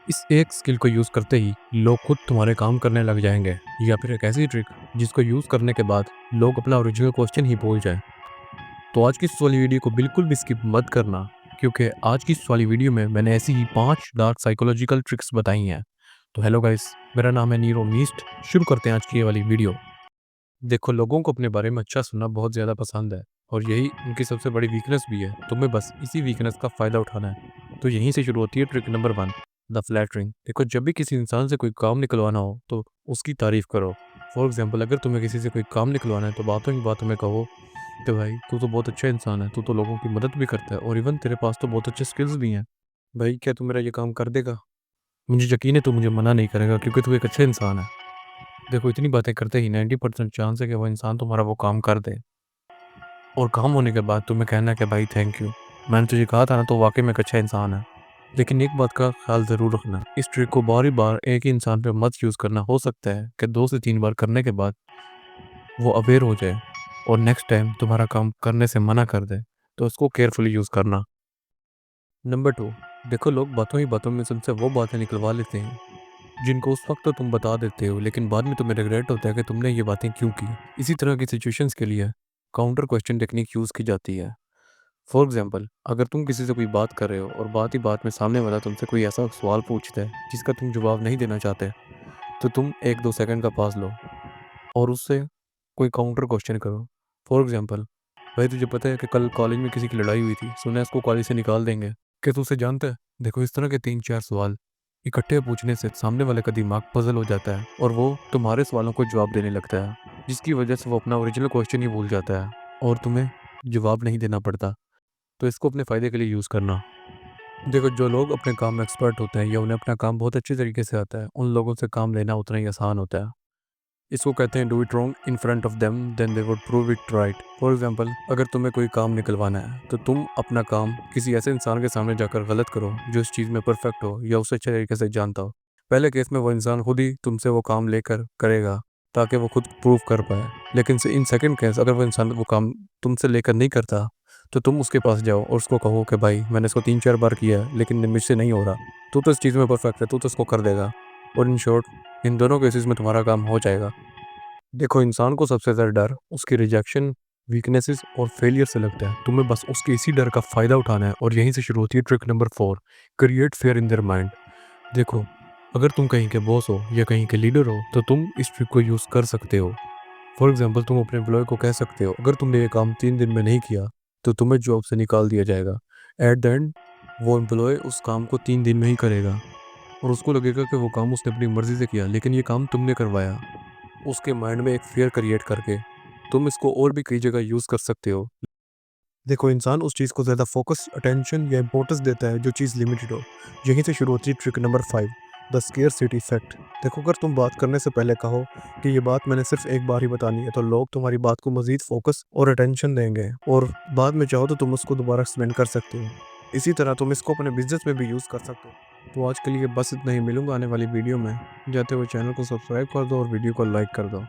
इस एक स्किल को यूज़ करते ही लोग खुद तुम्हारे काम करने लग जाएंगे, या फिर एक ऐसी ट्रिक जिसको यूज़ करने के बाद लोग अपना ओरिजिनल क्वेश्चन ही भूल जाए। तो आज की इस वाली वीडियो को बिल्कुल भी स्किप मत करना, क्योंकि आज की इस वाली वीडियो में मैंने ऐसी ही 5 डार्क साइकोलॉजिकल ट्रिक्स बताई हैं। तो हेलो गाइस, मेरा नाम है नीरो मीस्ट। शुरू करते हैं आज की ये वाली वीडियो। देखो, लोगों को अपने बारे में अच्छा सुनना बहुत ज़्यादा पसंद है, और यही उनकी सबसे बड़ी वीकनेस भी है। तुम्हें बस इसी वीकनेस का फ़ायदा उठाना है। तो यहीं से शुरू होती है ट्रिक नंबर 1, द फ्लैटरिंग। देखो, जब भी किसी इंसान से कोई काम निकलवाना हो तो उसकी तारीफ़ करो। फॉर एग्जाम्पल, अगर तुम्हें किसी से कोई काम निकलवाना है तो बातों ही बातों में कहो कि भाई तू तो बहुत अच्छा इंसान है, तू तो लोगों की मदद भी करता है, और इवन तेरे पास तो बहुत अच्छे स्किल्स भी हैं। भाई, क्या तू मेरा ये काम कर देगा? मुझे यकीन है तू मुझे मना नहीं करेगा, क्योंकि तू एक अच्छा इंसान है। देखो, इतनी बातें करते ही 90% चांस है कि वो इंसान तुम्हारा वो काम कर दे, और काम होने के बाद तुम्हें कहना कि भाई थैंक यू, मैंने तुझे कहा था ना, तो वाकई में एक अच्छा इंसान है। लेकिन एक बात का ख्याल ज़रूर रखना, इस ट्रिक को बारी बार एक ही इंसान पे मत यूज़ करना। हो सकता है कि 2 से 3 बार करने के बाद वो अवेयर हो जाए और नेक्स्ट टाइम तुम्हारा काम करने से मना कर दे। तो इसको केयरफुली यूज़ करना। नंबर 2, देखो, लोग बातों ही बातों में तुमसे वो बातें निकलवा लेते हैं जिनको उस वक्त तो तुम बता देते हो, लेकिन बाद में तुम्हें रिग्रेट होता है कि तुमने ये बातें क्यों की। इसी तरह की सिचुएशंस के लिए काउंटर क्वेश्चन टेक्निक यूज़ की जाती है। फॉर एग्जाम्पल, अगर तुम किसी से कोई बात कर रहे हो और बात ही बात में सामने वाला तुमसे कोई ऐसा सवाल पूछता है जिसका तुम जवाब नहीं देना चाहते, तो तुम 1-2 सेकंड का पास लो और उससे कोई काउंटर क्वेश्चन करो। फॉर एग्जाम्पल, भाई तुझे पता है कि कल कॉलेज में किसी की लड़ाई हुई थी, सुना है इसको कॉलेज से निकाल देंगे, क्या तू उसे जानता है? देखो, इस तरह के 3-4 सवाल इकट्ठे पूछने से सामने वाले का दिमाग पजल हो जाता है और वो तुम्हारे सवालों को जवाब देने लगता है, जिसकी वजह से वो अपना ओरिजिनल क्वेश्चन ही भूल जाता है और तुम्हें जवाब नहीं देना पड़ता। तो इसको अपने फ़ायदे के लिए यूज़ करना। देखो, जो लोग अपने काम में एक्सपर्ट होते हैं या उन्हें अपना काम बहुत अच्छी तरीके से आता है, उन लोगों से काम लेना उतना ही आसान होता है। इसको कहते हैं do it wrong in front of them then they would prove it right. For example, अगर तुम्हें कोई काम निकलवाना है तो तुम अपना काम किसी ऐसे इंसान के सामने जाकर गलत करो जो इस चीज़ में परफेक्ट हो या उसे अच्छे तरीके से जानता हो। पहले केस में वो इंसान खुद ही तुमसे वो काम लेकर करेगा ताकि वो खुद प्रूव कर पाए। लेकिन इन सेकंड केस, अगर वो इंसान वो काम तुमसे लेकर नहीं करता, तो तुम उसके पास जाओ और उसको कहो कि भाई मैंने इसको 3-4 बार किया है लेकिन मुझसे नहीं हो रहा, तू तो इस चीज़ में परफेक्ट है, तू तो इसको कर देगा। और इन शॉर्ट, इन दोनों केसेस में तुम्हारा काम हो जाएगा। देखो, इंसान को सबसे ज़्यादा डर उसकी रिजेक्शन, वीकनेसेस और फेलियर से लगता है। तुम्हें बस उसके इसी डर का फ़ायदा उठाना है, और यहीं से शुरू होती है trick number 4, create fair in their mind. देखो, अगर तुम कहीं के बॉस हो या कहीं के लीडर हो तो तुम इस ट्रिक को यूज़ कर सकते हो। फॉर एग्जाम्पल, तुम अपने एम्प्लॉय को कह सकते हो, अगर तुमने ये काम 3 दिन में नहीं किया तो तुम्हें जॉब से निकाल दिया जाएगा। एट द एंड, वो एम्प्लॉय उस काम को 3 दिन में ही करेगा और उसको लगेगा कि वो काम उसने अपनी मर्ज़ी से किया, लेकिन ये काम तुमने करवाया। उसके माइंड में एक फ़ियर क्रिएट करके तुम इसको और भी कई जगह यूज़ कर सकते हो। देखो, इंसान उस चीज़ को ज़्यादा फ़ोकस, अटेंशन या इम्पोर्टेंस देता है जो चीज़ लिमिटेड हो। यहीं से शुरू होती है trick number 5, the scarcity effect. देखो, अगर तुम बात करने से पहले कहो कि ये बात मैंने सिर्फ एक बार ही बतानी है, तो लोग तुम्हारी बात को मज़ीद फ़ोकस और अटेंशन देंगे, और बाद में चाहो तो तुम उसको दोबारा एक्सप्लेन कर सकते हो। इसी तरह तुम इसको अपने बिज़नेस में भी यूज़ कर सकते हो। तो आज के लिए बस इतना ही, मिलूँगा आने वाली वीडियो में। जाते हुए चैनल को सब्सक्राइब कर दो और वीडियो को लाइक कर दो।